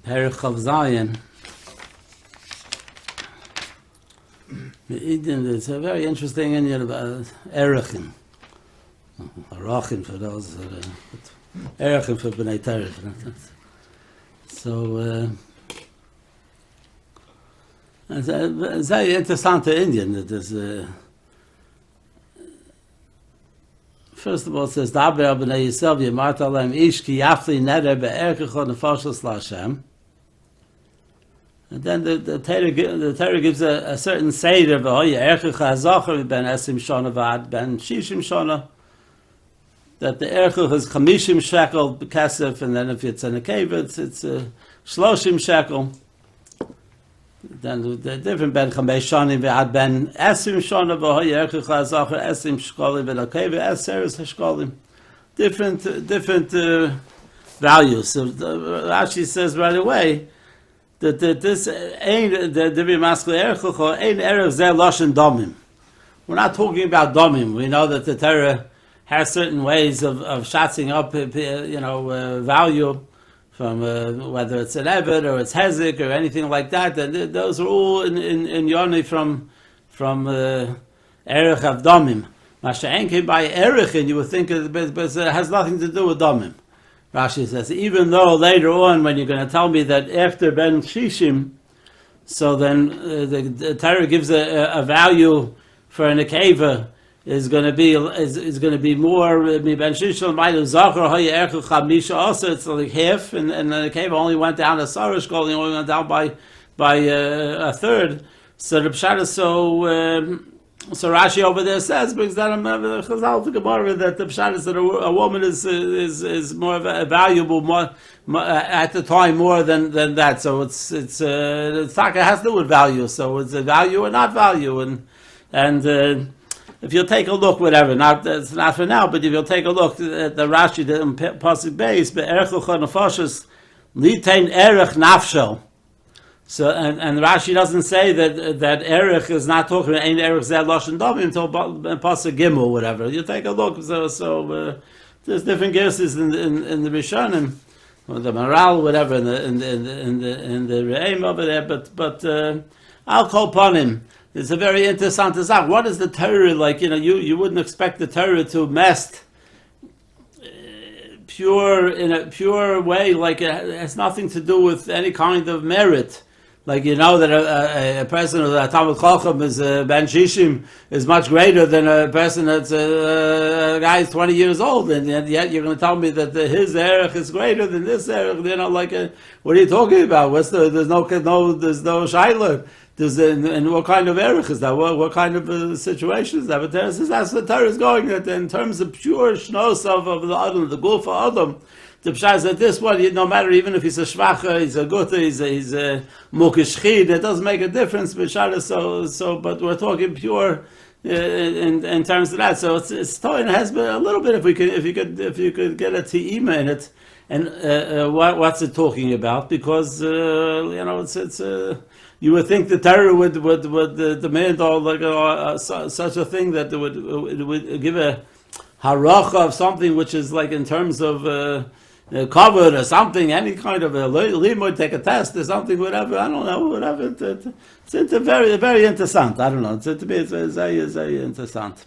Perich of Zion. It's a very interesting Indian about Erechim. Arachim for those, Erechim for B'nai Terech. So, it's a very interesting Indian that is. First of all, it says, Daber B'nai Yisrael Yemart Alem Ish Ki Yafli Neder Be'erkecho Nefashos L'Hashem. And then the Torah gives a certain seder of Erkecha Hazacher Ben Esim Shana Vad Ben Shishim Shana. That the Erkecha is Chamishim Shekel Kesef, and then if it's in a cave, it's Shloshim Shekel. Then the different Ben Chamesh Shanim Vad Ben Esim Shana Erkecha Hazacher Esim Shkolim Ben Akeve Eseres Hashkolim. Different values. So Rashi says right away that this ain't the masculine erech ain't erech zeh lashon domim. We're not talking about domim. We know that the Torah has certain ways of shatzing up, value from whether it's an eved or it's hezek or anything like that. And those are all in Yoni from erech of domim. Masha came by erech, and you would think it has nothing to do with domim. Rashi says, even though later on, when you're going to tell me that after Ben Shishim, so then the Torah gives a value for an akeva is going to be more Ben Shishim might have zachar haya erchu chamisha also. It's like half, and the akeva only went down a sarish goal, only went down by a third. So the pshat is so Rashi over there brings down a Chazal to Gemara that the pshat is that a woman is more valuable more at the time more than that. So it's Taka has to do with value. So it's a value or not value, and if you'll take a look, whatever, it's not for now, but if you'll take a look at the Rashi in Pasuk Beis, be'erchucha nefashos litain erech nafshel. So and Rashi doesn't say that erech is not talking about ain't erech zeh lashon domim until pasuk gimel, whatever. You take a look. So there's different guesses in the Rishonim, or the Maral, whatever, in the Re'im over there. But I'll call upon him. It's a very interesting thing. What is the Torah like? You wouldn't expect the Torah to mess pure in a pure way, like it has nothing to do with any kind of merit. Like that a person of the Talmud Chacham is Ben Shishim is much greater than a person that's a guy who's 20 years old, and yet you're going to tell me that his erech is greater than this erech. What are you talking about? There's no shayla. And what kind of erech is that? What kind of situation is that? But that's the Torah is going that in terms of pure shnos of the Adam, the Guf Adam. The pshat is that this one, no matter even if he's a shvacha, he's a guta, he's a mukishchid, it doesn't make a difference. But but we're talking pure in terms of that. So it's toy has been a little bit. If you could get a te'ima in it, and what's it talking about? Because it's you would think the Torah would demand such a thing that it would give a haracha of something which is like in terms of covered or something, any kind of a limud, take a test or something, whatever. I don't know, whatever. It's very, very interesting. I don't know. It's very interessant.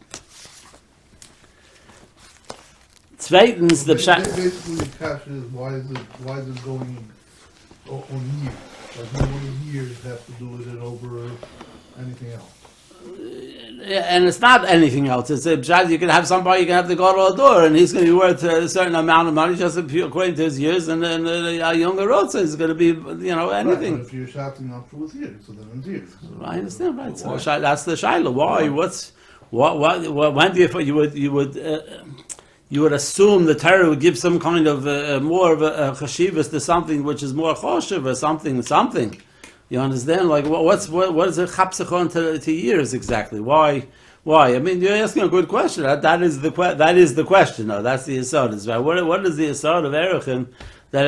Zweitens, the basically the question is why is it going on years? Like how many years have to do with it over anything else? And it's not anything else. It's you can have somebody, you can have the God or door, and he's going to be worth a certain amount of money just according to his years, and then a younger Rotza is going to be, anything. Right, but if you're shouting up for years, so then it's years. I understand, right? So that's the Shiloh. Why? When do you would assume the Torah would give some kind of more of a chashivas to something which is more choshev or something. You understand? Like what is it chapsachon to years exactly? Why? I mean, you're asking a good question. That is the question. No, that's the yesod. Right? What is the yesod of erechim? That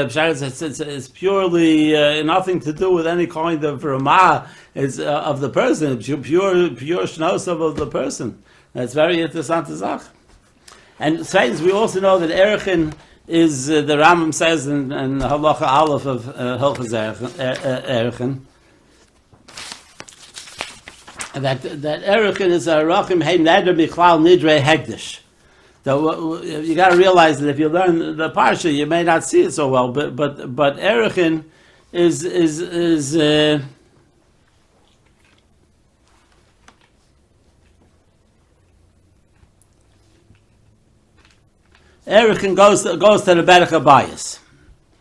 it's purely nothing to do with any kind of ramah of the person. It's pure shnos of the person. That's very interesting to say. And second, we also know that erechim the Rambam says in Halacha Aleph of Hilchos Erechin, that Erechin is a Rachim Hey Neder Michlal Nidrei Hegdish. So you got to realize that if you learn the Parsha, you may not see it so well, but Erechin is Erechin goes to the Berach bias.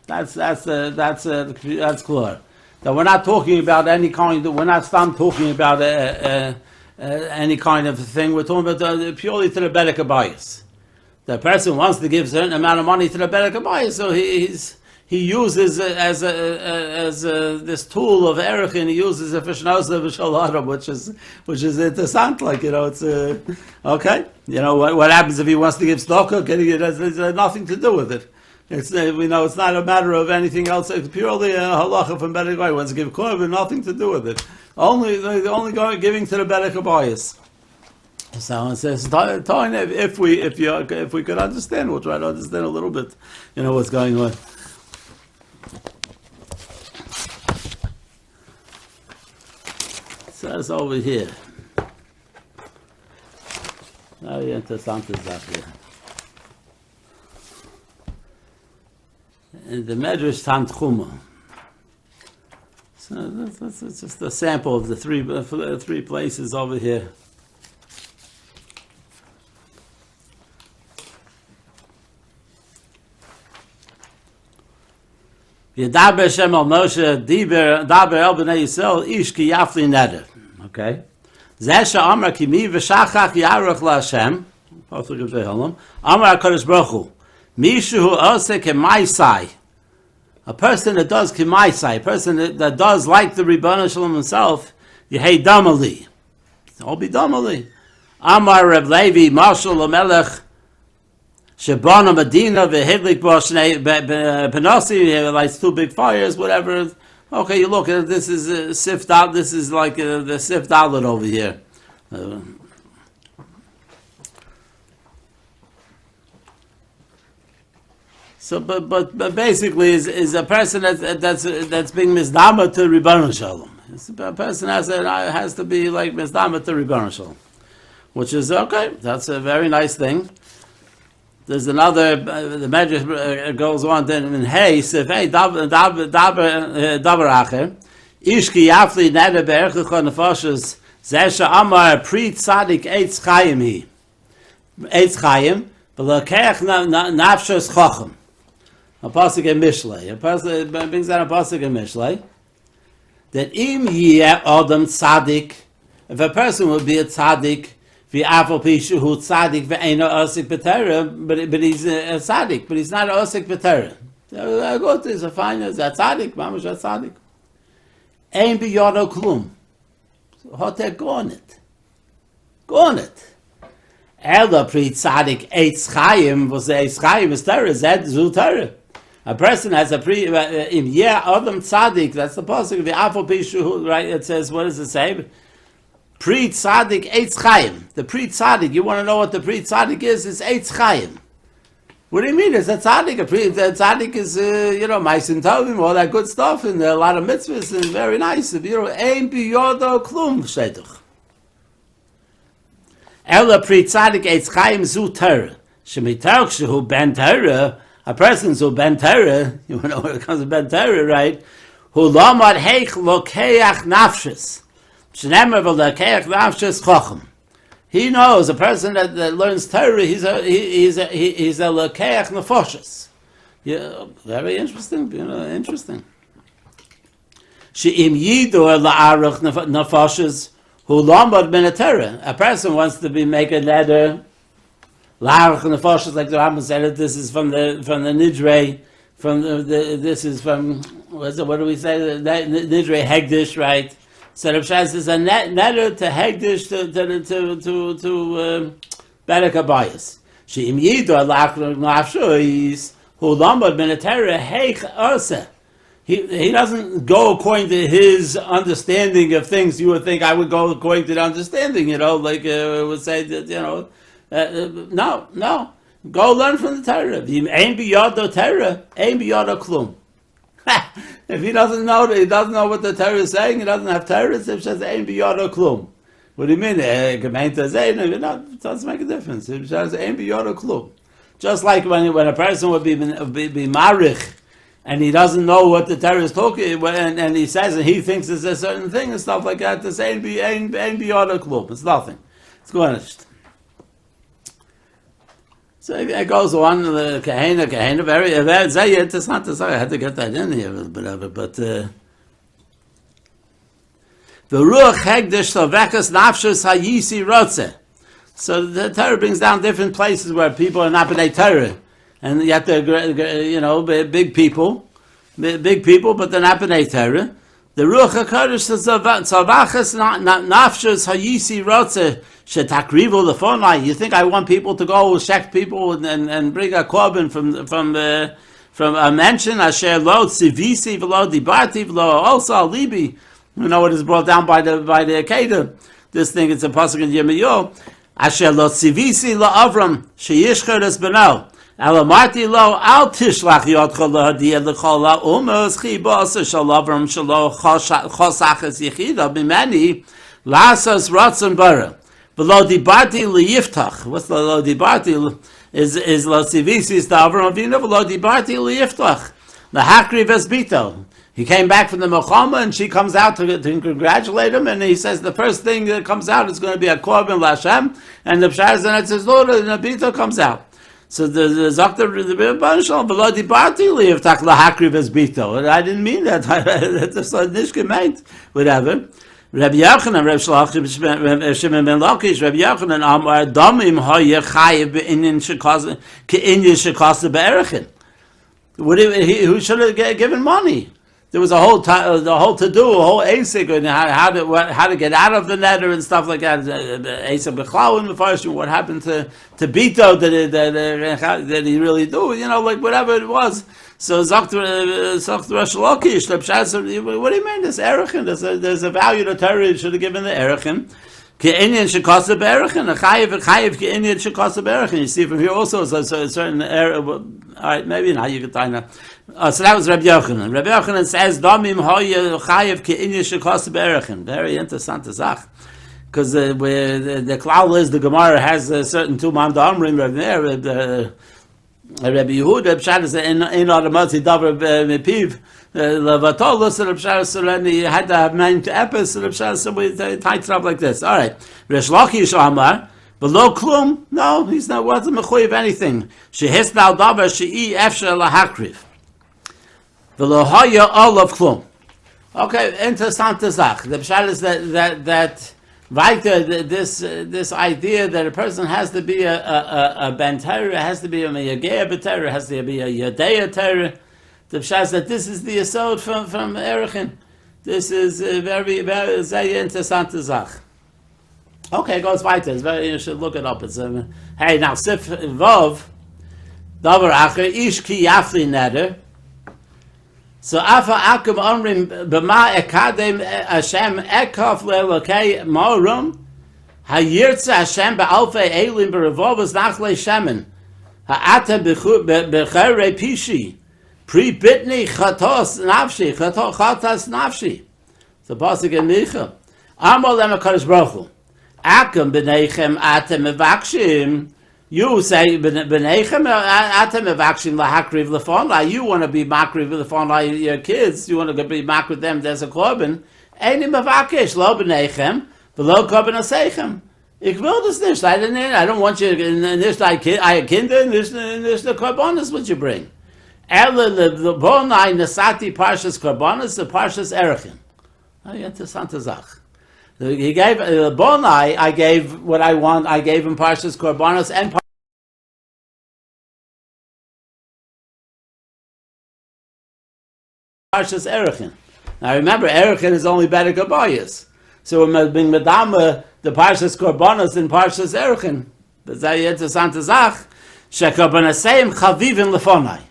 That's clear. That we're not talking about any kind. We're not talking about any kind of thing. We're talking about purely to the Berach bias. The person wants to give a certain amount of money to the Berach bias, so he uses as this tool of Erechin. He uses a fishnosa v'shalom, which is interessant. Like it's okay. What happens if he wants to give tzedakah? It has nothing to do with it. It's it's not a matter of anything else. It's purely a halacha from Berach bias. Wants to give korban, nothing to do with it. Only going giving to the Berach bias. So it says, if we could understand, we'll try to understand a little bit, what's going on. It says over here. Very interessante Sache. In the Medrash Tanchuma. So that's just a sample of the three places over here. Yedaber Hashem al Moshe daber el bnei Yisrael ish ki yafli neder. Okay. Zeh she'amar ki mi v'shachach yaruch la'Hashem. Pasuk of Tehillim. Amar HaKadosh Baruch Hu. Mishu oseh k'maisai. A person that does k'maisai, a person that does like the Rebbeinu Shalom himself, yehei damali. All be damali. Amar Reb Levi Marshal Lamelech. Shebana Medina v'hidlik b'shnei b'nasi, he lights two big fires, whatever. Okay, you look at this is sift out. This is like the sift outlet over here. So, but basically, is a person that's being misdama to Rebbeinu Shalom. A person has to be like misdama to Rebbeinu Shalom, which is okay. That's a very nice thing. There's another, the Medrash goes on then in hey, daber acher, ish ki yafli neder be'erchach nefashos, zeh she'amar pri tzadik eitz chayim hi. Eitz chayim, v'lokech nafshos chacham. A pasuk in Mishlei. A pasuk brings down a pasuk in Mishlei that im yeh adam tzadik, if a person would be a tzadik, v'afal pishu hu tzadik ve'eino osik b'terah, but he's a tzadik, but he's not osik b'terah. Good, he's a fine, he's a tzadik, mamash a tzadik. Ein biyodo klum. Hotel gonit. Elda pri tzadik eitz chayim, was eitz chayim is terah, zed zu terah. A person has a pre im yeah adam tzadik. That's the pasuk. The afal pishu, right? It says, what does it say? Pre tzadik eitz chayim. The pre tzadik. You want to know what the pre tzadik is? It's eitz chayim. What do you mean? It's a tzadik. The tzadik is ma'asim tovim, all that good stuff, and a lot of mitzvahs, and very nice. Ein biyodo klum sheituch. Ela pri tzadik eitz chayim zu terah. Shemitarch shehu ben terah. A person who ben terah, you know when it comes to ben terah, right? Who lamad heich lokeach nafshes. Shnemer v'lokeach nafshes chacham. He knows a person that learns Torah. He's a lokeach nefoshes. Yeah, very interesting. Interesting. She'im yidur la'aruch nefoshes who lamad ben Torah. A person wants to be make a neder. La'aruch nefoshes, like the Rambam said it. This is from the nidrei. This is from what do we say? The nidrei hegdish, right? So the Pshas is a neder to hegdish to berach habayis. She'im yidur la'aruch nefoshes who lamad ben Torah heich oseh. He doesn't go according to his understanding of things. You would think I would go according to the understanding, like would say that, no. Go learn from the Torah. Ein biyado Torah, ein biyado klum. If he doesn't know what the Torah is saying, he doesn't have Torah, it says ein biyado klum. What do you mean? It doesn't make a difference. It says ein biyado klum. Just like when a person would be marich, and he doesn't know what the Torah is talking, and he says, and he thinks it's a certain thing and stuff like that, to say ein biyado klum. It's nothing. It's going. So it goes on, the kahena, very interesting to say. I had to get that in here, whatever. But the ruach hegdish savekas nafshus hayisi rotze. So the Torah brings down different places where people are not b'nei Torah, and yet they're big people, but they're not b'nei Torah. The ruach hakodesh savekas nafshus hayisi rotze. You think I want people to go check people and bring a korban from a mention? Asher lo tzivisi v'lo dibarti v'lo also alibi. You know what is brought down by the Akedah. This thing, it's a pasuk in Yirmiyahu. Asher lo tzivisi lo Avram sheyishcher es beno. Elamarti lo al tishlach yodcha lahadiyah l'chol ha'umos chi ba'aseh shal Avram shalo chosachas yichida b'meni lasas ratzon bara. Below dibarti liyiftach. What's the lo dibarti? Is lo tzivisi stavron avinu. Below dibarti liyiftach. The hakri vesbito. He came back from the Milchama, and she comes out to congratulate him, and he says the first thing that comes out is going to be a korban l'Hashem, and the pshar then it says Lord, and the bito comes out. So the Zakta the Rebbe below dibarti liyiftach lahakri vesbito. I didn't mean that. That's a nish gemeint. Whatever. Rabbi Yochanan, Rabbi Shimon ben Lakish, Rabbi Yochanan, Amar Damim Hoye Chayev be'inyan shekasa ke'inyan shekasa be'erechin. Who should have given money? There was a whole to-do, a whole asik, and how to get out of the netter and stuff like that. Asik b'chlau in the first. What happened to Bito that he really do? Like whatever it was. So Zokt Rosh Lakish, what do you mean? This erechin, there's a value to Torah. Should have given the erechin. Ke'inyan shekasa be'erechin, a chayiv ke'inyan shekasa be'erechin. You see from here also, so a certain error. All right, maybe now you can tie that. So that was Rabbi Yochanan. Rabbi Yochanan says, "Damim hoye chayiv ke'inyan shekasa be'erechin." Very interesting to say, because the klal is the Gemara has a certain two man d'amrim Rabbi Meir. Rabbi Yehuda, Pshat is in automatic davar mepiv. Levatol, so the Pshat Surani had to have 9 epis. So the Pshat somebody tied it up like this. All right, Resh Lakish Amar, below klum. No, he's not wasn't mechuyev anything. Shehis now davar shei efshar lahakriv. Below haya all of klum. Okay, interesting zach. The Pshat is that. Right, this idea that a person has to be a ben Torah, has to be a Yagea b'Torah, has to be a Yadea Torah. The Pshat that this is the assault from Erechin. This is very interesting zach. Okay, goes weiter. It's very, you should look it up. It's hey now Sif Vov Davar Acher Ish Ki Yafli Neder. So afa akum omrim b'ma ekadem Hashem ekaf le'elokei morum hayirtza Hashem ba'alfei elim b'revovos nachlei shemen ha'ata b'chere pishi pri bitni chatos nafshi chatas nafshi. So pasuk in Micha Amar lem HaKadosh Baruch Hu akum b'neichem atem mevakshim. You say, "B'neichem atem mevakshim lahakriv lefonai." You want to be makriv lefonai your kids. You want to be makriv them as a korban. Eini mevakesh lo b'neichem v'lo korban aseichem. Ich will das nicht. I don't want you nicht Kinder nicht the korbanos what you bring. Ela lebonai nesati parshas korbanos the parshas erechin. Oh, interessante Sache. He gave Bonai. I gave what I want. I gave him Parshas Korbanos and Parshas Erechin. Now remember, Erechin is only better Gabayas. So we're being Madama the Parshas Korbanos and Parshas Erechin. That's a interessante Zach. Shekorbanasayim chavivin lefonai.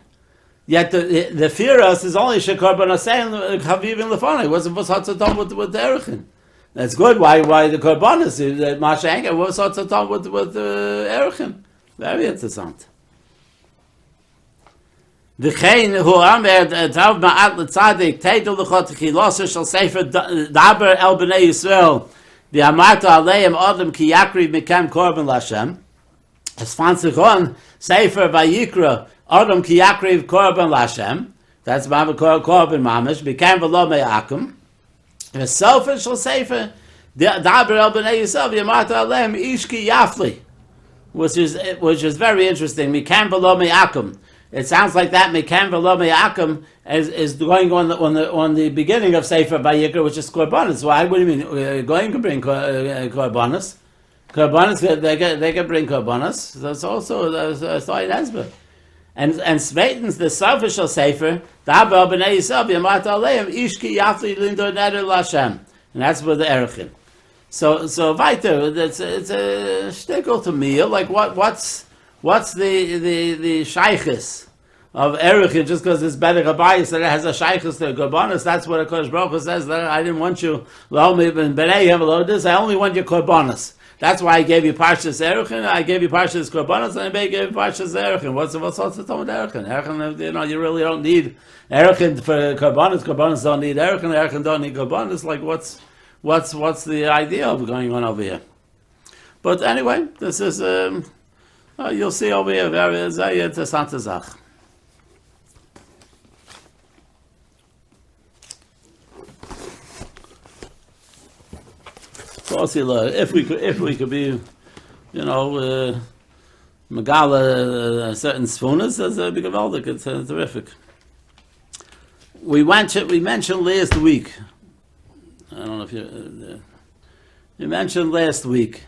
Yet the Firas is only shekorbanasayim chavivin lefonai. What's hot to done with the Erechin? That's good. Why the Korbanos? Masha Enga, what's hot to done with Erechin? Very interessant. V'chein hu amer tav ma'at l'tzadik teidel l'chot chilosa shel sefer daber el b'nei Yisrael v'amarta aleim odem ki yakriv mikem korban l'Hashem. Es fand sich on sefer vayikra odem ki yakriv korban l'Hashem. That's Mama korban mamish mikem v'lo me'akum. V'sofer shel sefer daber el b'nei Yisrael v'amarta aleim ish ki yafli. Which is very interesting. Mikem v'lo me'akum. It sounds like that Mekan v'lo me'akum is going on the beginning of Sefer Vayikra, which is korbanos. Why? What do you mean? Going to bring korbanos? Korbanos they can bring korbanos. That's also a slight answer. And Sveitens the selfish Sefer Daber b'nei Yisrael v'yamat aleim ish ki yafli lindor neder l'Hashem, and that's with the erechim. So weiter, it's a shtickle to me. Like what's the shaykhis of Erechim just because it's better Gabayis that it has a shaykhis to Korbanos? That's what a Kodesh Baruch Hu says, that I didn't want you this, I only want your Korbanos. That's why I gave you Parshas Erechim, I gave you Parshas Korbanos, and I gave you Parshas Erechim. What's the talk with Erechim? Erechim, you really don't need Erechim for Korbanos. Korbanos don't need Erechim. Erechim don't need Korbanos. Like what's the idea of going on over here? But anyway, this is you'll see over here, very interessante Sache. If we could be, Megala certain sfunas, that's a big gewaldig. It's terrific. We mentioned last week. I don't know if you mentioned last week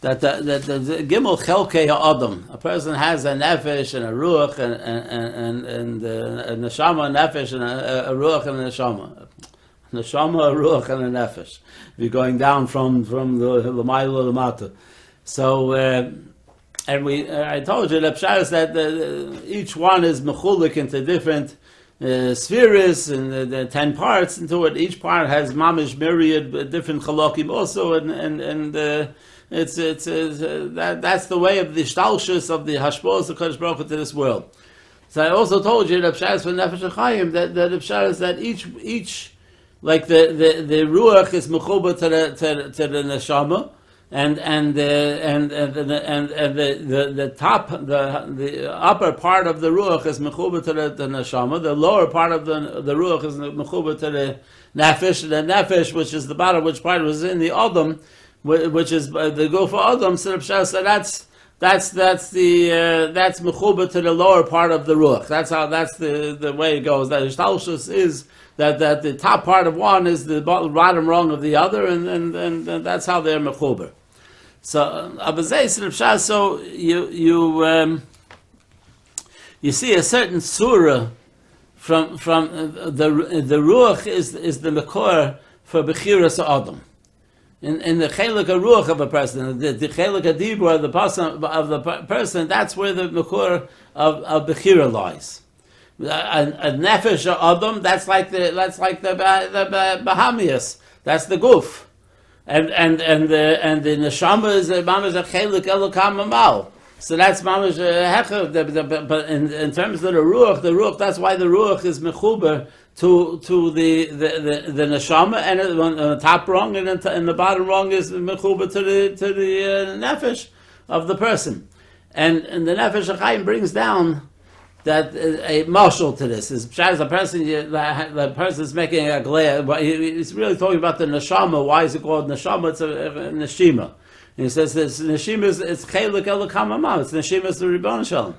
that the Gimel Chelkei Ha'adam, a person has a nefesh and a ruach and a neshama, a nefesh and a ruach and a neshama. Neshama, a ruach and a nefesh. You're going down from the Lamayla to Mata. So, and I told you, the pshat is that each one is mechulik into different spheres and the 10 parts into it. Each part has mamish myriad different chalokim also, and that's the way of the shtalshus of the hashpos of Kodesh Baruch Hu to this world. So I also told you the pshat is for nefesh chayim that the pshat is that each like the ruach is mechuba to the neshama, and the top the upper part of the ruach is mechuba to the neshama. The lower part of the ruach is mechuba to the nefesh. The nefesh, which is the bottom, which part was in the adam, which is the go for adam. So that's mechuba to the lower part of the ruach. That's the way it goes. That shtalshus is that the top part of one is the bottom rung of the other, and that's how they're mechuber. So so you see a certain surah from the ruach is the makor for bechiras adam. In the chelik ruach of a person, the chelik dibur of the person, that's where the makor of bechira lies. A nefesh adam, that's like the bahamias, that's the guf, and the neshama is mamash a chelik elokam amal. So that's mamash hecher. But in terms of the ruach, that's why the ruach is mechuber to the neshama, and on the top rung and the bottom rung is mechuber to the nefesh of the person, and the nefesh Chaim brings down that a marshal to this is the person is making a glare. He's really talking about the neshama. Why is it called neshama? It's a neshima. And he says this neshima is chelik elokam amal. It's neshima is the Ribbon Shalom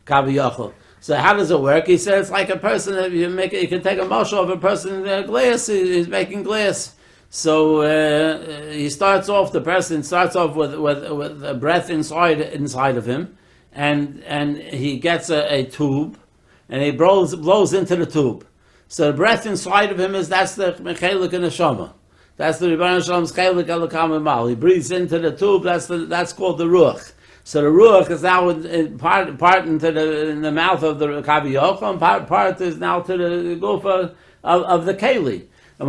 Kaviyachol. So how does it work? He says it's like a person that you can take a marshal of a person glass. He's making glass. So the person starts off with a breath inside of him. And he gets a tube, and he blows into the tube. So the breath inside of him that's the chelik and neshama. That's the Ribbon Shalom's chelik elokam amal. He breathes into the tube. That's called the ruach. So the ruach is now part into the mouth of the kaviyach, and part is now to the gufa of the keli. And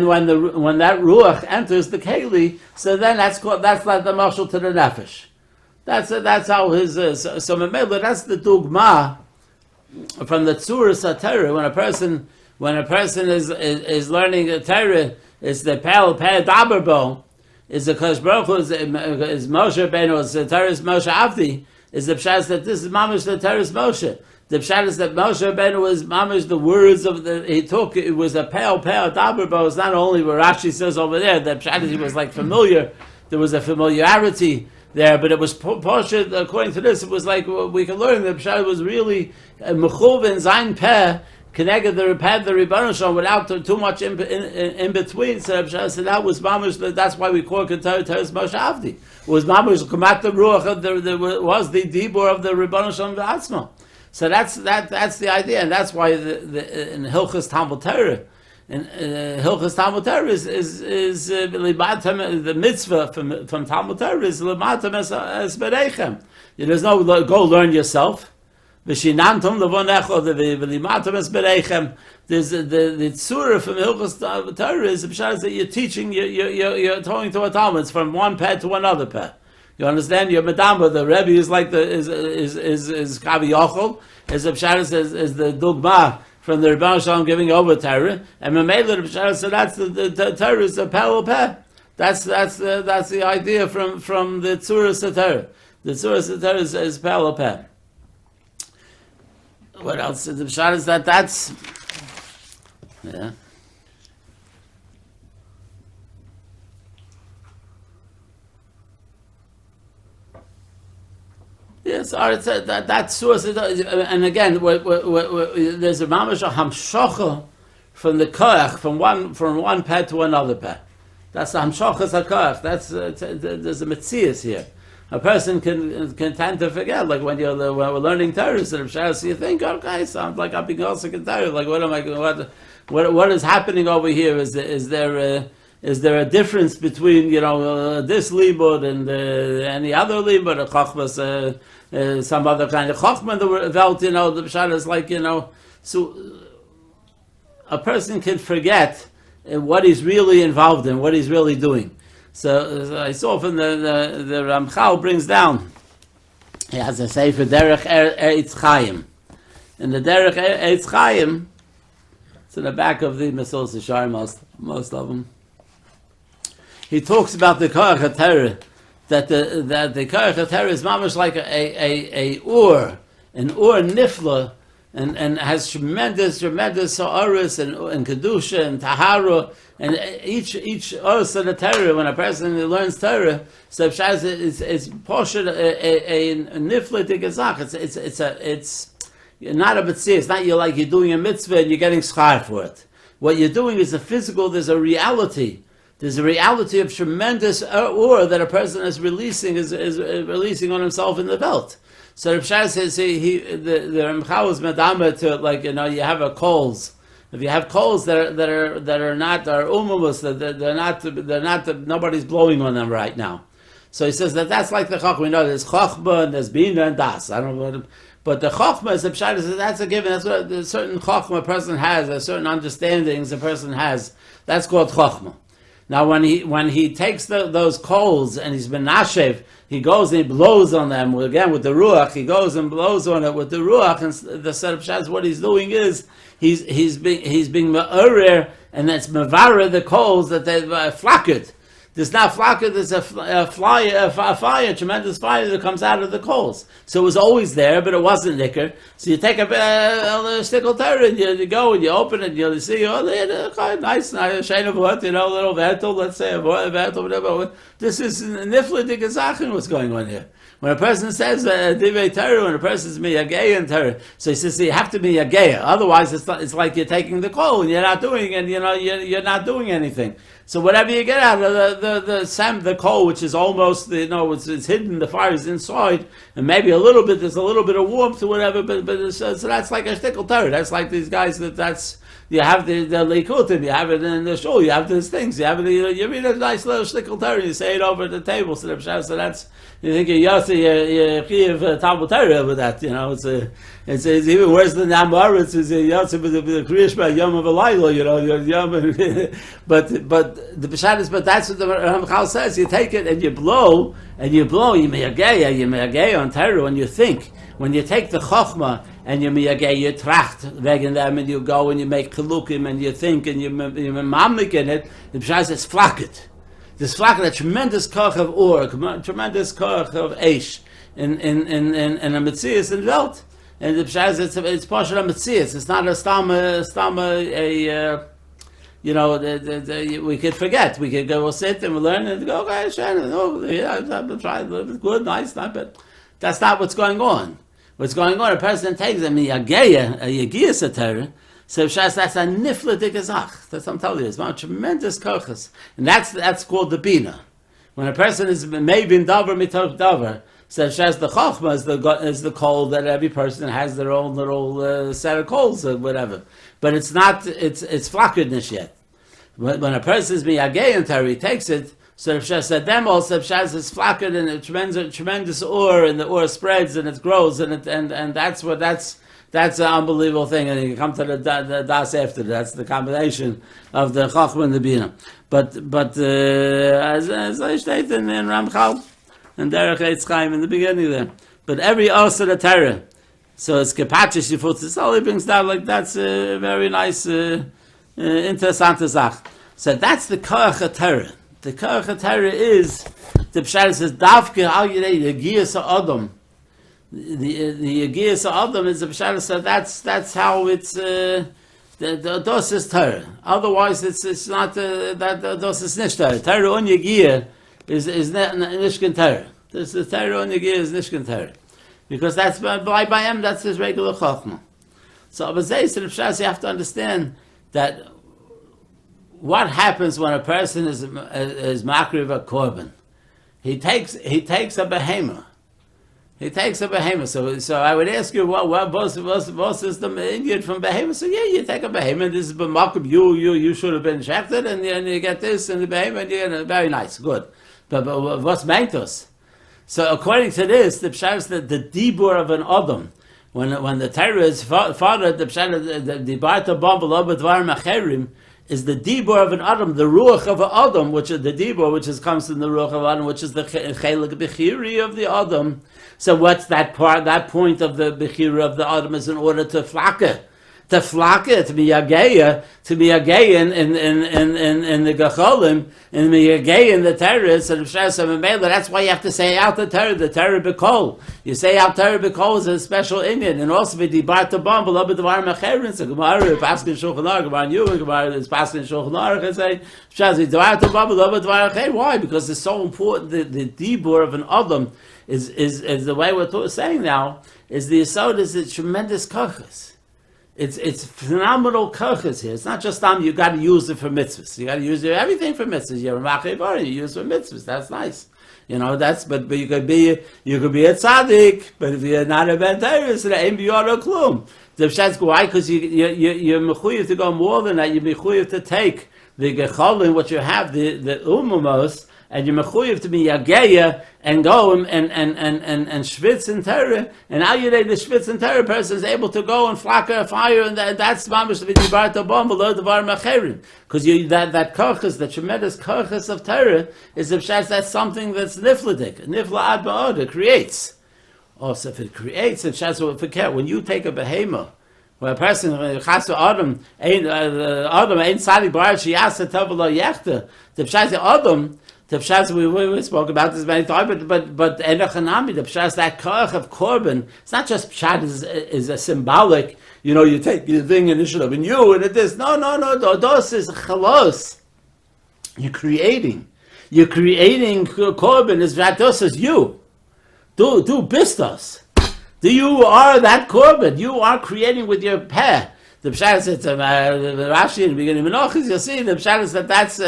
when that ruach enters the keli, so then that's like the marshal to the nefesh. That's how his is. So Memela, that's the dugma Tzuras HaTorah, when a person is learning the Torah, is the Pel Daberbo, is the Kosh Baruch Hu, is Moshe Rabbeinu, is the Torah is Moshe Avdi, is the Pshat that this is Mamish the Torah is Moshe. The Pshat is that Moshe Rabbeinu was Mamish the words of it was a Pel Daberbo. It's not only what Rashi says over there, the Pshat is he was like familiar, there was a familiarity there, but it was Parshas, according to this, it was like we can learn that Pshat was really Mechuv and Zayin Peh, connected the Rebbeinu Shalom without too much in between. So that was mamish. That's why we call it Teres Moshe Avdi. It was mamish Kamat the Ruach. Was the Dibur of the Rebbeinu Shalom V'Atzma. So that's the idea, and that's why in Hilchos Talmud Torah, Hilchos Talmud Torah is the mitzvah from Talmud Torah is limatem es bereichem. There's no go learn yourself. V'shinantum levonecho v'limatem es bereichem. There's the tzura from Hilchos Torah is the pshat that you're teaching, you're talking to a Talmud. It's from one peh to another peh. You understand? Your madamba, the Rebbe is like is Kavi Yochel, is the pshat is the dugma from the Rebbeinu Shalom giving over Torah, and Mamela the pshat so that's the Torah is a pel peh. That's the idea from the Tzuras HaTorah. The Tzuras HaTorah is pel peh. What else? The pshat is that's yeah. Yes, that's source, and again, there's a mamash hamshocha from the koach from one peh to another peh. That's the hamshochas hakoach. That's there's a metzias here. A person can tend to forget, like when we're learning Torah, so you think, okay, sounds like I'm being also Torah. Like what is happening over here? Is there a difference between this libud and any other libud, a chachmas, some other kind of chachma in the world? The pshat is like so a person can forget what he's really involved in, what he's really doing. So I saw from the Ramchal brings down. He has a sefer Derech Eitz Chaim, and the Derech Eitz Chaim, it's in the back of the Mesos Yishar, most of them. He talks about the Koach HaTorah, that the Koach HaTorah is mamish like an ur nifla, and has tremendous sa'aris and kedusha and tahara, and each oros of the Torah, when a person learns Torah, so it's poshet a nifla to gezach. It's not a mitzvah. It's not you're doing a mitzvah and you're getting schar for it. What you're doing is a physical. There's a reality. There's a reality of tremendous ur that a person is releasing releasing on himself in the belt. So the Pshah says the Ramchal is medama to you have a coals. If you have coals that are not umumus, they're not nobody's blowing on them right now. So he says that's like the chachma. We know there's chachma and there's bina and das. I don't know, but the chachma is the Pshah. That's a given. That's what a certain chachma a person has. A certain understandings a person has. That's called chachma. Now, when he takes those coals and he's been nashev, he goes and he blows on them again with the ruach. He goes and blows on it with the ruach, and the set of shas. What he's doing is he's being ma'urer, and that's mavara the coals that they've flackered. There's not flackered. There's a fire, tremendous fire that comes out of the coals. So it was always there, but it wasn't liquor. So you take a shtickle Torah and you go and you open it and you see, nice, shane of what, little vettel, let's say, a vettel, whatever. This is nifla de gezachen, what's going on here. When a person says divrei Torah, when a person is miyageya in Torah, so he says you have to be miyageya. Otherwise, it's like you're taking the coal and you're not doing, you're not doing anything. So whatever you get out of the coal, which is almost it's hidden, the fire is inside, and maybe there's a little bit of warmth or whatever, but so that's like a shtickle Torah. That's like these guys that's. You have the likutim, you have it in the shul, you have these things, you have it. You read a nice little shtickle Torah, you say it over at the table. So that's you think you're chiv Talmud Torah with that. It's even worse than Amaritz. It's yossi with the kriyish by yom of a layla. Yom. But the pshat is, but that's what the Ramchal says. You take it and you blow. You may agaya on Torah when you think. When you take the chokhmah and you tracht wegen them, and you go and you make chilukim, and you think, and you're mamlik in it, the pshas is flacket. This flacket, a tremendous koch of or, tremendous koch of eish, in a metzias in Welt. And the pshas, it's partial of metzias. It's not a we could forget. We could go sit and learn and go, okay, Shannon, I've tried, it's good, nice, not bad. That's not what's going on. What's going on, a person takes a yagia satir, so that's a nifla digazach. That's what I'm telling you. It's a tremendous kochas. And that's called the bina. When a person is maybe in davar mitok davar, so the chochma is the call that every person has their own little set of calls or whatever. But it's not, it's flakkedness yet. When a person is miyagei and Torah, he takes it, so Rav Shas said them also, Rav Shas is flakked and a tremendous ore, and the ore spreads and it grows, and that's an unbelievable thing. And you come to the das after, that's the combination of the Chachma and the Bina. But as I stated in Ramchal, and Derech Eitz Chaim in the beginning there. But every Osa the Torah, so it's Kepatchish Yifutzis, all he brings down like that's a very nice, interessante Sach. So that's the Koach HaTorah. The Koach HaTorah is, the Pshat says, Davke Al Yirei Yegiyas HaAdam. The Yegiyas HaAdam is the Pshat says, that's how it's, the dos is Torah. Otherwise it's not, that dos is Nish Torah. Torah on Yegiyah is Nishkin Torah. The Torah on Yegiyah is Nishkin Torah. Because that's by him, that's his regular Chachma. So but they said, you have to understand that what happens when a person is makriv a korban. He takes a behemoth. He takes a behemoth. So I would ask you, what is the Indian from behemoth? So yeah, you take a behemoth. This is b'makom. You should have been shechted, and you get this and the behemoth. You get very nice, good. But what's mentos? So according to this, the pshat is that the dibur of an adam, when the Torah is father, the pshat, the barta bambal obadvar macherim, is the dibur of an adam, the ruach of an adam, which is the dibur, which comes from the ruach of adam, which is the chelik bechiri of the adam. So what's that part? That point of the bechiri of the adam is in order to flaka. To flaka, to be yageya in the gacholim, and be yageya in the Torah. So that's why you have to say out the Torah b'kol. You say out Torah b'kol is a special Indian, and also be dibarta bam below b'dvar mecherin. So Gemara paskin shulchan aruch, Gemara Yuma, Gemara is paskin shulchan aruch. And say shaz dibarta bam below b'dvar mecherin. Why? Because it's so important. The dibur of an adam is the way we're saying now. Is the yesod is a tremendous kochas. It's phenomenal kochas here. It's not just you got to use it for mitzvahs. You got to use everything for mitzvahs. You're a machivar, you use it for mitzvahs. That's nice. But you could be a tzaddik, but if you're not a ben Torah, so ain't beyond klum. The pshat's why? Because you're mechuyev to go more than that. You're mechuyev to take the gecholim, what you have, the umamos, and you're mechuyev to be yageya and go and schwitz in Torah, and now the schwitz in Torah person is able to go and flaka a fire, and that's mamish to be dibarta bom below the bar macherim, because that kochas, the tremendous kochas of Torah, is the pshat that's something that's nifladik, nifla ad ba'od, it creates. Also, if it creates, if pshat will forget when you take a behemoth. When a person chasu adam ein sadi bar shiyasa tavla yechta, the pshat adam. The pshat we spoke about this many times, but enochanami, the pshat that koach of korban. It's not just pshat is a symbolic. You take the thing initiative and it is no. Dos is chalos. You're creating korban is dos is you. Do bistos. You are that korban. You are creating with your peh. The pshat is Rashi in the beginning of Menachos. You'll see the pshat is that's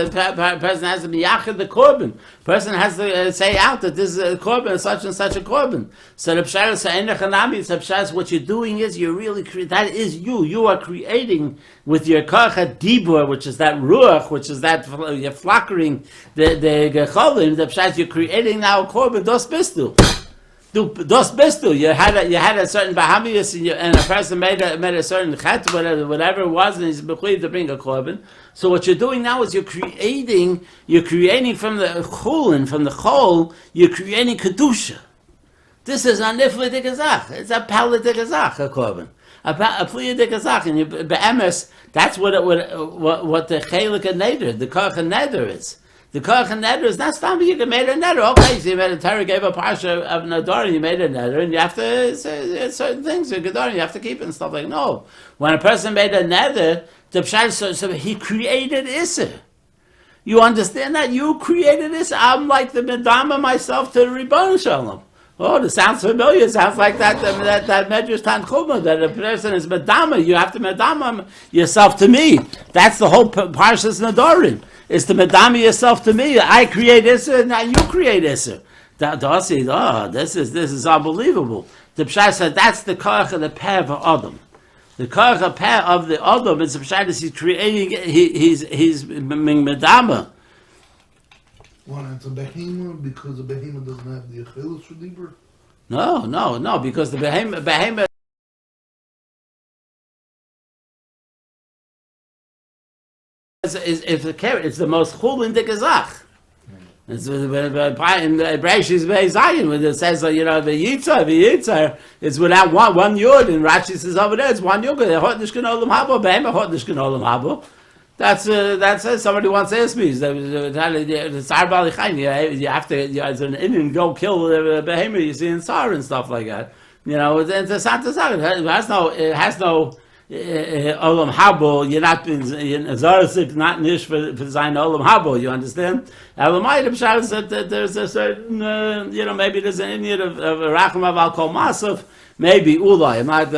person has to be yachid the korban. Person has to say out that this is a korban, such and such a korban. So the pshat is enechanami. The pshat is what you're doing is you're really that is you. You are creating with your koach dibur, which is that ruach, which is that you're flackering the gecholim. The pshat you're creating now a korban dos bistu. Dos bestu. You had a certain bahamius, and a person made a certain chet, whatever it was, and he's bechuyev to bring a korban. So what you're doing now is you're creating from the chulin, from the chol, you're creating kedusha. This is a nifli dikazach. It's a pala dikazach, a korban. A pliya dikazach. And be'emes, that's what the chelik and neder, the koch and neder is. The koch and neder is not something you can make a neder. Okay, so you made a Torah, gave a parsha of nadar, and you made a neder, and you have to say certain things, you have to keep it and stuff like that. No. When a person made a neder, the pshat, so he created Isser. You understand that? You created this. I'm like the Medama myself to the Ribbon Shalom. Oh, this sounds familiar. It sounds like that Medrash Tanchuma, that a person is Medama. You have to Medama yourself to me. That's the whole Parshas Nadorim. Is to Medama yourself to me. I create Isser, now you create Isser. This is unbelievable. The Pshat said that's the Koach of the Peh of Adam. The Koach of the Adam is the Pshat is he's creating, he's Medama. Well, it's a behemoth because the behemoth doesn't have the Achilles for deeper? No, because the behemoth it's the most chulin dikazach. It's in Brashis Be'Zayin when it says the Yitzar is without one yod, and Rashi says over there it's one yod. Hot nishkan olam habo, behemoth hot nishkan olam habo. That's somebody once asked me. It's you have to as an Indian go kill the behemoth you see in Sar and stuff like that. It's Santa Sar. It has no olam habo. You're not Zarasik, not nish for Zayin olam habo. You understand? Elamayim shows that there's a certain maybe there's an Indian of Racham Aval Kol Masaf. Maybe ulai, not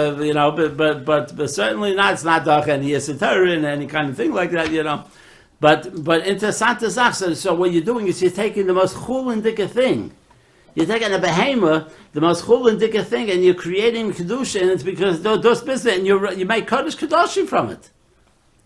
but certainly not. It's not dark any esoteric and any kind of thing like that, But interessant Sache. So what you're doing is you're taking the most chulin dika thing. You're taking a behemoth, the most chulin dika thing, and you're creating kedusha, and it's because those business, and you make kodesh kedoshim from it.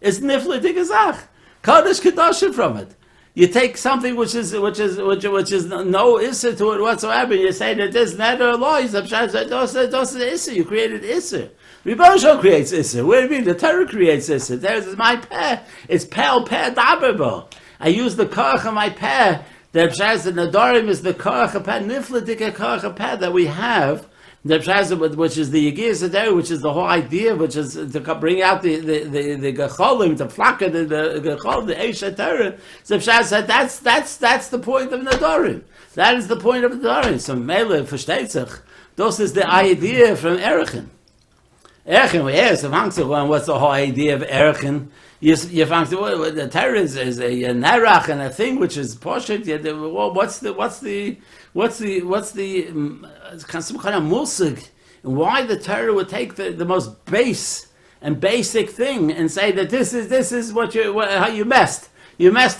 It's nifli dika zach, kodesh kedoshim from it. You take something which is no Isser to it whatsoever, and you say that this neder law is those Isser. You created Isser. Rebbe Shlomo creates Isser. What do you mean? The Torah creates Isser. There's my peh. It's peh daberbo. I use the koach of my peh. The Pshaz the Nadarim is the koach of peh, nifladik koach of peh that we have. The Pshaz, which is the Yigiyas Adar, which is the whole idea, which is to bring out the Gecholim, the Flaka, the Gechol, the Eish Torah. So Pshaz said that's the point of Nadarim. That is the point of Nadarim. So Mele versteht sich. This is the idea from Erchen. Erchen, we asked what's the whole idea of Erchen? You find the Torah is a narach and a thing which is poshet. Some kind of musig? Why the Torah would take the most base and basic thing and say that this is how you messed. You messed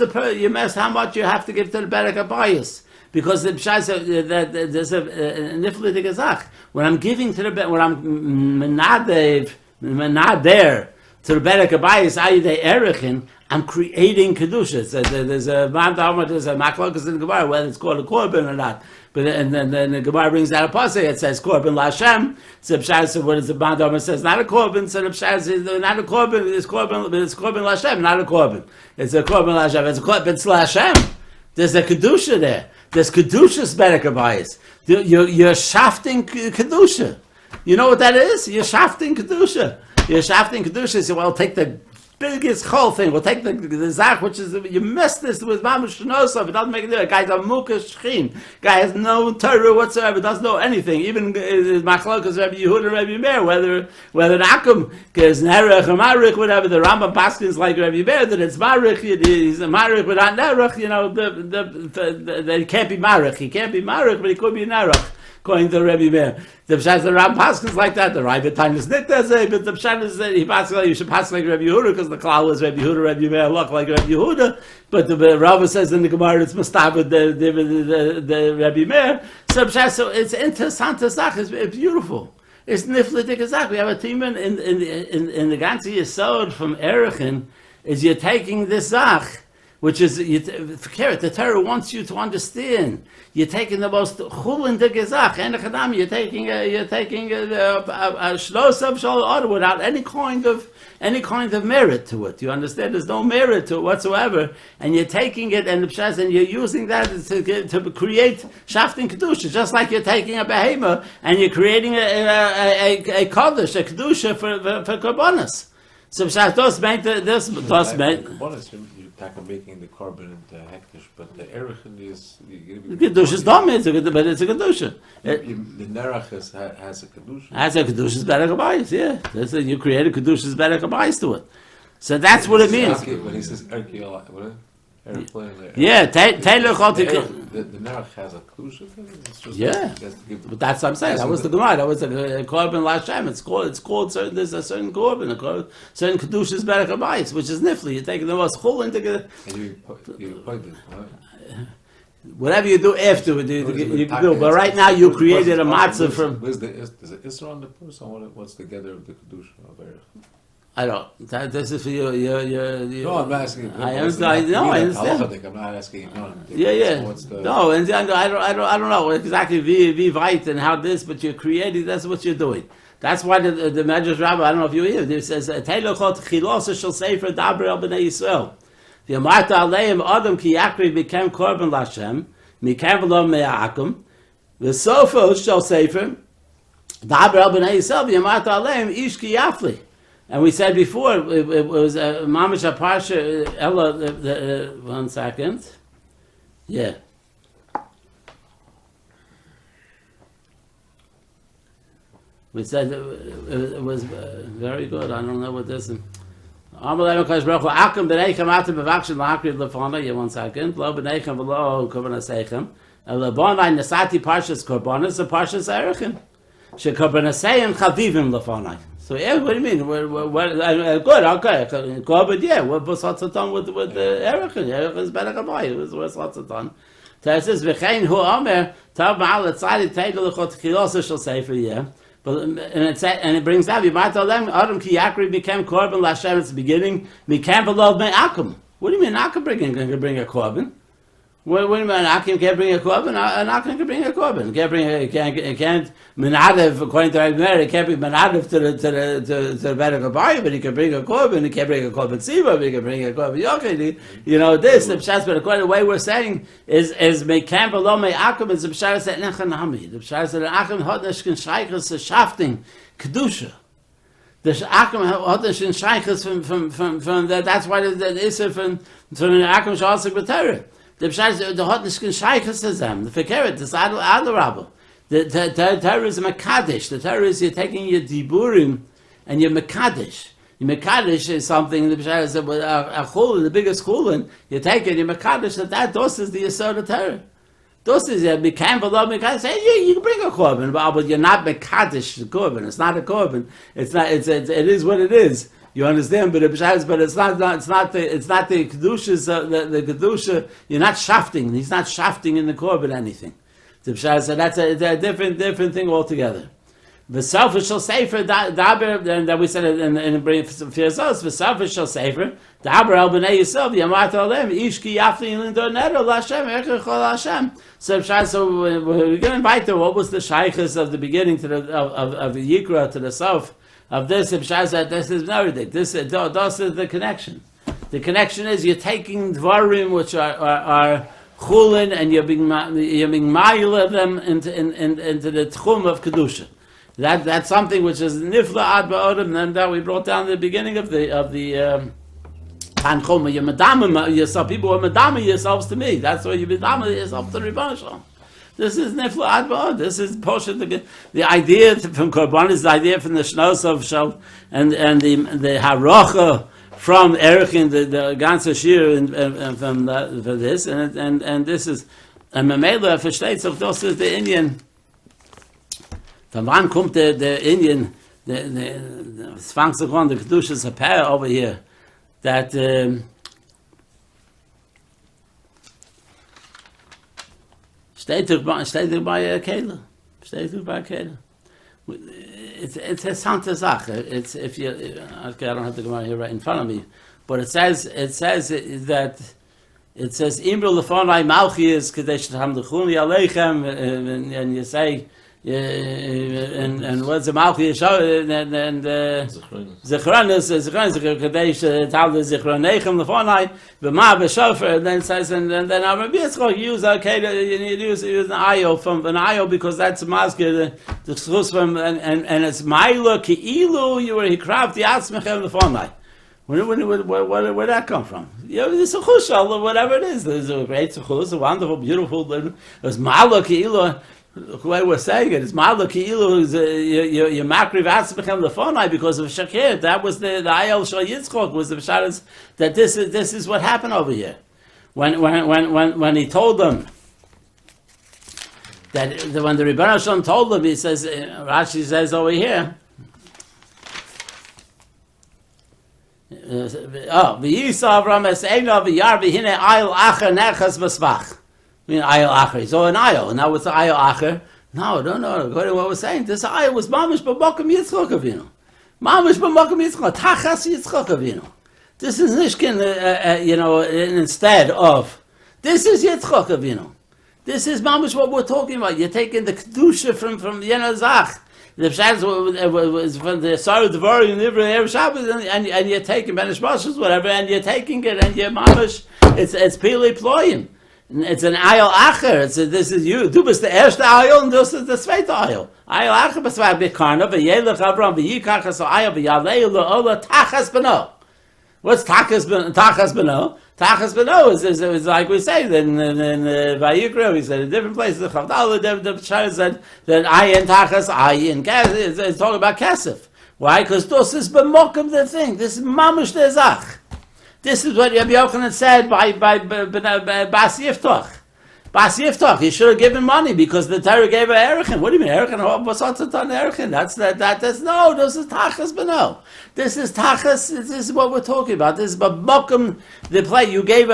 how much you have to give to the Berek HaBayis. Because the Pshaz there's a niflidik azach. When I'm giving to when I'm menader to the Berek HaBayis ayidei erechin, I'm creating kedusha. There's a machlokes in the Gemara whether it's called a korban or not. But and then the Gemara brings out a pasuk. It says korban l'Hashem. So Pshaz, so what is the Bandama says? Not a korban. So the Pshaz is not a korban. It's korban, but it's korban l'Hashem, not a korban. It's a korban l'Hashem. It's a korban. It's l'Hashem. There's a kedusha there. There's kedusha's Berek HaBayis. You're shafting kedusha. You know what that is? You're shafting kedusha. You're shafting kedusha. So well, take the biggest whole thing. We'll take the zach, which is you missed this with mamash shnosov. It doesn't make a difference. Guy's a mukash shchin. Guy has no Torah whatsoever. Doesn't know anything. Even machlokas Rabbi Yehuda and Rabbi Meir, whether Akum is nerech or marich, whatever. The Rambam paskins like Rabbi Meir that it's marich. He's a marich without nerech. He can't be marich. He can't be marich, but he could be nerech. According to Rabbi Meir, the Pshat the Ram Paskins like that. The Rabbi time is not that say, but the Pshat is he passes like you should pass like Rabbi Yehuda because the klal is Rabbi Yehuda. Rabbi Meir look like Rabbi Yehuda, but the Rava says in the Gemara it's Mustabed the Rabbi Meir. So it's interessant Zach. It's beautiful. It's niflidik Zach. We have a team in the ganze Yesod from Erichin. Is you're taking this Zach which is, the Torah wants you to understand. You're taking the most chulin gezach, and you're taking a shlos of shal without any kind of merit to it. You understand? There's no merit to it whatsoever, and you're taking it and you're using that to create shafting kedusha, just like you're taking a behemoth and you're creating a kodesh, a kedusha for korbanos. So those make this make. You're making the carbon into hektish, but the erichin is kedusha is dumb, but it's a kedusha. The nerach has a kedusha. Has a kedusha is better kabayis, yeah. That's it. You create a kedusha is better kabayis to it. So that's what it means. When he says erkiel, yeah, Taylor the nerach has a kedusha. Yeah, but that's what I'm saying. That was the Gemara. That was the korban lashem. It's called certain. There's a certain korban, certain kedusha is better kabayis, which is nifli. You're taking the most chul into the. And you point it, right? Whatever you do afterward, you can do. But right now, you created a matzah from. Is the isra on the person? What's the gather of the kedusha of erich? I don't. This is for you. No, I'm asking. I understand. No, I understand. I'm not asking. Yeah. What's the, no, and I don't know exactly v'vayit and how this, but you're creating. That's what you're doing. That's why the Medrash Rabbah. I don't know if you hear. It says Teilochot chilosa shel sefer daber el bnei Yisrael. The Amarta aleim adam ki yakri became korban lashem mikam v'lo me'akum. The sofo shel sefer daber el bnei Yisrael. The Amarta aleim ish ki yafli. And we said before, it was Mamash Parsha, Ella, 1 second. Yeah. We said it was very good. I don't know what this is. Yeah, 1 second. Lo b'neichem v'lo korban aseichem. Ela bonai nesati Parshas korbanos, a Parshas erechim. She korban aseichem chavivim lefonai. So yeah, what do you mean? Good, okay. But yeah, what's Hatzatan with the Erichin? Erichin is better kabai. What's Hatzatan? So it says v'chein hu omer tav ma'al etzadi teidel lechot chilosa shel sefer yeah. But and it brings out v'marta lem adam ki yakri became korban lashem at the beginning became below me'akum. What do you mean? Akum can bring a korban? What do you mean? Akim can't bring a korban. An Akim can bring a korban. Can't menadev according to Agner. It can't be menadev to the better kabai, but he can bring a korban. He can't bring a korban siva, but he can bring a korban yochid. You know this. The pshat, but according to the way we're saying is mekam below me Akim is the pshat that nechanami. The pshat that Akim hot neshkin shaychus shafting kedusha. The Akim hot neshkin shaychus from that. That's why the iser from the Akim shalsik b'terah. The Pshaz, the hot nishkin shaykhs is them. The Fekeret, the other rabbi. The Torah is a Mekadesh. The Torah is you're taking your diburim and your Mekadesh. Your Mekadesh is something, the Pshaz is a chulin, the biggest chulin. You take it, your Mekadesh, dos is the Yisod of Torah. Dos is, you can't below Mekadesh. Say, you can bring a korban, but you're not Mekadesh the korban. It's not a korban. It is what it is. You understand, but it's not the kedushas, the kedusha. You're not shafting. He's not shafting in the korban anything. The pshas, so that's a different thing altogether. The selfish shall sefer daber, and that we said in Firzos. The selfish shall sefer daber el bnei Yisrael yamat alem ish ki yafli lindor neder l'Hashem echechol Hashem. So pshas, so we're going right to what was the shaykhus of the beginning to the of the Yikra to the south. Of this, this is Naridik. This is the connection. The connection is you're taking dvarim which are chulin and you're being ma'ila them into the tchum of kedusha. That's something which is nifla ad ba'odem, and that we brought down at the beginning of the Tanchuma. You're madama yourself. People are madama yourselves to me. That's why you madama yourself to Rebbeinu Shalom. This is nifla adba. This is Poshet. The idea from Korban is the idea from the Shnos of Shal and the Harocha from Erichin, the ganze Shiur and from for this and this is and Mamela versteht of das is the Indian. From wann kommt the Indian? Es fängt sich an the Kedushas Haper over here that. Steht by Kela. Steht by Kela. It's a Santa Sache. It's if you okay, I don't have to go out here right in front of me, but it says that it says, Imru lefonai malchiyas kadesh tamdechuni aleichem, and you say, and what's the malchiyas, and zichronis kadesh talde zichronechem lefonai, v'ma b'shofer, and then it says, and then Rabbi Yitzchok use, use an ayo from an ayo, because that's masker, the schus from, and it's maila ki'ilu, you were hikrav the atzmechem lefonai. Where'd that come from? It's a chushal, whatever it is. There's a great chus, a wonderful, beautiful. It's ma'ala ki'ilu. The way we're saying it, it's ma'ala ki'ilu. You makriv atzmechem lefonai because of shakir. That was the ayel shal Yitzchok was the b'sharas that this is what happened over here. When he told them that when the Rebbeinu Shalom told them, he says, Rashi says over here. V'yisav rames einav v'yar v'hine ayel acher nechas b'svach. I mean ayel acher. So an ayel. Now what's the ayel acher? No. According to what we're saying, this ayel was mamish b'mokum Yitzchok Avinu. Mamish b'mokum Yitzchok. Tachas Yitzchok Avinu. This is nishkin, instead of. This is Yitzchok Avinu. This is mamish what we're talking about. You're taking the kedusha from Yenazach. The Pshat was from the Sarah Devari and the Erev Shabbos, and you're taking Benish Moshes, whatever, and you're taking it, and you're mamish. It's Pili Ployim. It's an ayel acher. This is you. Du bist the erste ayel, and this is the zweite ayel. Ayel acher b'svach b'karna v'yelech Avram v'yikachas ayel v'yalei l'ola tachas b'no. What's tachas b'no? Tachas b'no is like we say in Vayikra. We said in different places. The Chavdala, the Pshat said that ayin tachas ayin. It's talking about kesef. Why? Because this is b'mokum the thing. This is mamish the zach. This is what Rabbi Yochanan said by Bas Yiftach. Bas Yiftach, he should have given money because the Torah gave her Erechin. What do you mean, Erechin? What's on Erechin? That's no, this is Tachas B'no. This is Tachas, this is what we're talking about. This is B'mokum, the play. You gave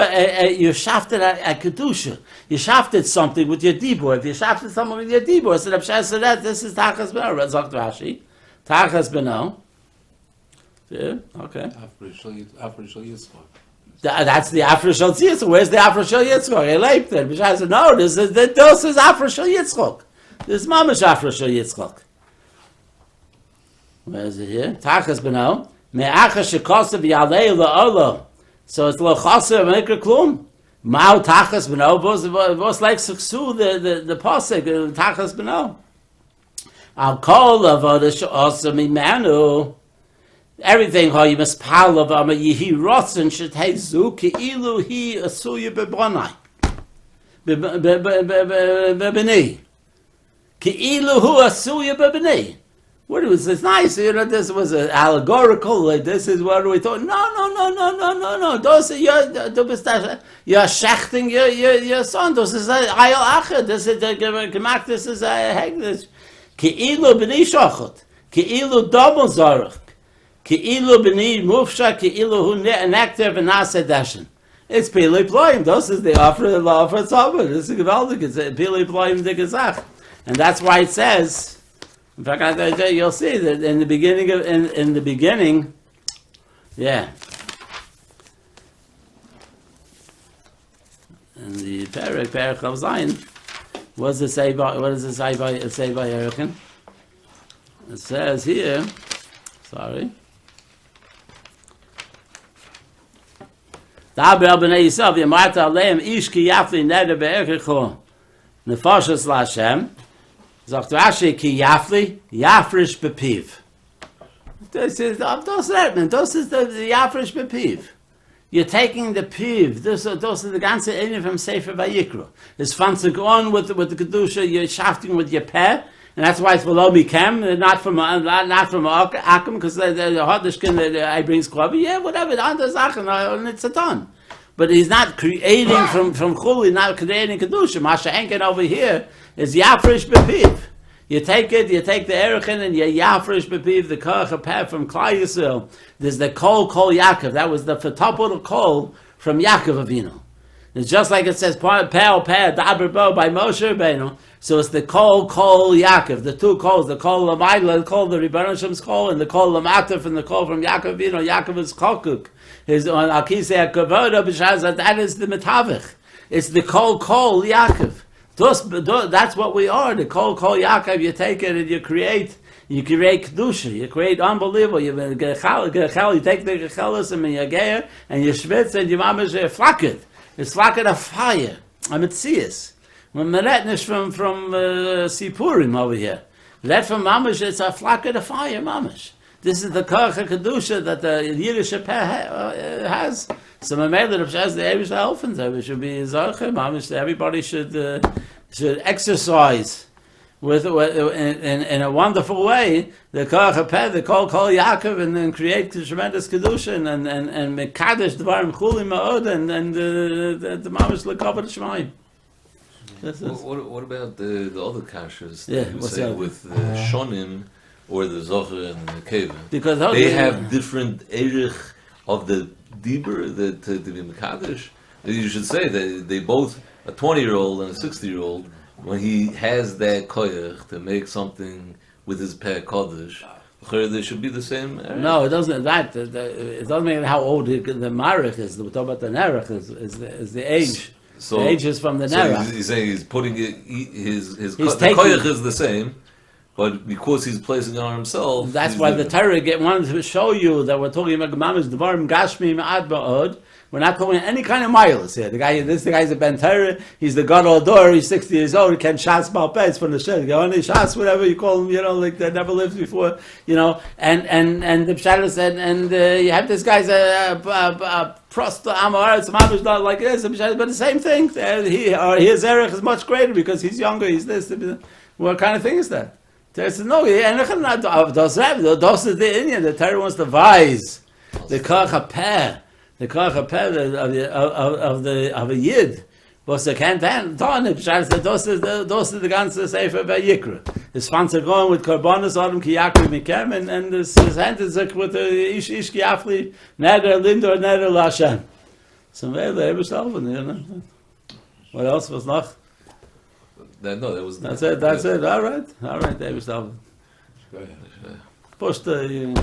you shafted a Kedusha. You shafted something with your Dibur. If you shafted something with your Dibur, so the Pshat said that this is Tachas B'no. Zok Rashi. Tachas B'no. Yeah, okay. That's the Afro Shal Yitzchok. Where's the Afro Shal Yitzchok? I like that. B'shai said, no, this is Afro Shal Yitzchok. This is Mamash Afro Shal Yitzchok. Where is it here? Tachas B'no. Me'acha shekosav yalei la'olo. So it's lo chaser mekra klum. Ma'u Tachas B'no. Was like Suksu, the Pasek, Tachas B'no. Al kol avodah she'osa mimanu. Everything how you must pile of Yehi Rotzen should hezu Ki'ilu Hi Asuya Bebronai Bebeni Ki'ilu Hu Asuya Bebeni. What it was, it's nice, this was an allegorical, like this is what we thought. No. Those you're shechting your son. This is Ayel Acher. This is Gemak. This is Hegdish. Ki'ilu B'ni Shochot. Ki'ilu Domel Zorach. Ki'ilu b'ni mufsha, ki'ilu hu nekter v'naseh dashen. It's Pili Ployim. This is the offer tzavah. This is gewaldig. It's Pili Ployim de gezach. And that's why it says, in fact, you'll see that in the beginning, yeah. In the Perek of Zion, what does it say by Erechin? It says here, sorry. Daber b'nei Yisrael v'yamarta aleim ish ki yafli neder be'erecho nefashos la'Hashem. Sagt Rashi ki yafli yafrish bepiv. This is the yafrish bepiv. You're taking the piv. Those are the ganze Ene from Sefer Vayikra. It's fun to go on with the kedusha. You're shafting with your peh. And that's why it's below Mikem, not from Akum, because the Hodishkin I brings Kwabi, yeah, whatever, under Zachen, it's a ton. But he's not creating from Chuli, not creating Kedusha. Masha Enken over here is Yafrish Bepiv. You take the Erechin and you Yafrish Bepiv, the Koach HaPeh from Klal Yisrael. There's the Kol Yaakov. That was the Fatapot Kol from Yaakov Avinu. It's just like it says, Peh, Daber Bo by Moshe Rabbeinu. So it's the Kol Yaakov, the two Kols, the Kol Lamaila, the Kol the Rebbeinu Hashem's Kol, and the Kol Lamataf, and the Kol from Yaakov. Yaakov is Chokuk. His on Akisei HaKavoda B'Shaz, that is the Metavich. It's the Kol Yaakov. That's what we are. The Kol Yaakov. You take it and you create kedusha. You create unbelievable. You get a chal. You take the chelas and you geir and you schwitz and you mamish flaked. It's flaked of fire. I'm at Sias. When Meretnish from Sipurim over here. Let from mamish. It's a flaked of fire, mamish. This is the koach kedusha that the Yiddish has. So my mother says the Eibush Elfins. We should be zarchem, mamish. Everybody should exercise with in a wonderful way the koach peh, the kol Yaakov, and then create tremendous kedusha and mekadesh dvarim chulim ma'od and the mamish lekavod shemaim. What about the other kashas? Yeah, You what's say that? with the shonim or the zocher and the keva. Because They have different erich of the Dibur that to be Mekadesh. You should say that they both, a 20-year-old and a 60-year-old, when he has that koyach to make something with his Peh Kodesh, they should be the same. No, it doesn't. It doesn't matter how old the marich is. We're talking about the nerach is the age. So, the age is from the so nerach. he's saying he's putting it, his He's the taking- koyach is the same, but because he's placing it on himself, That's he's why the different. Torah wanted to show you that we're talking about Gemama's Devarim Gashmi Ad Ba'od. We're not talking any kind of miles here. The guy's a Ben Torah. He's the God Odor. He's 60 years old. He can shas balpes from the shed. Only shas, whatever you call him, like that never lived before, And the Pshat said, and you have this guy's a prost Amar. It's mamish not like this. But the same thing. His erech is much greater because he's younger. He's this. What kind of thing is that? They said, no, those is the Indian. The Torah wants to vise the koach peh. The koach of a yid, was the can't done it. Those is the ganze sefer by Yikra. His fans are going with korbanos adam ki Yaakov mikem, and his hand is with the ish ki afli neder lindor neder lashem. So they were selling, What else was noch? That was That's it. All right. They were selling. Go ahead. Push the.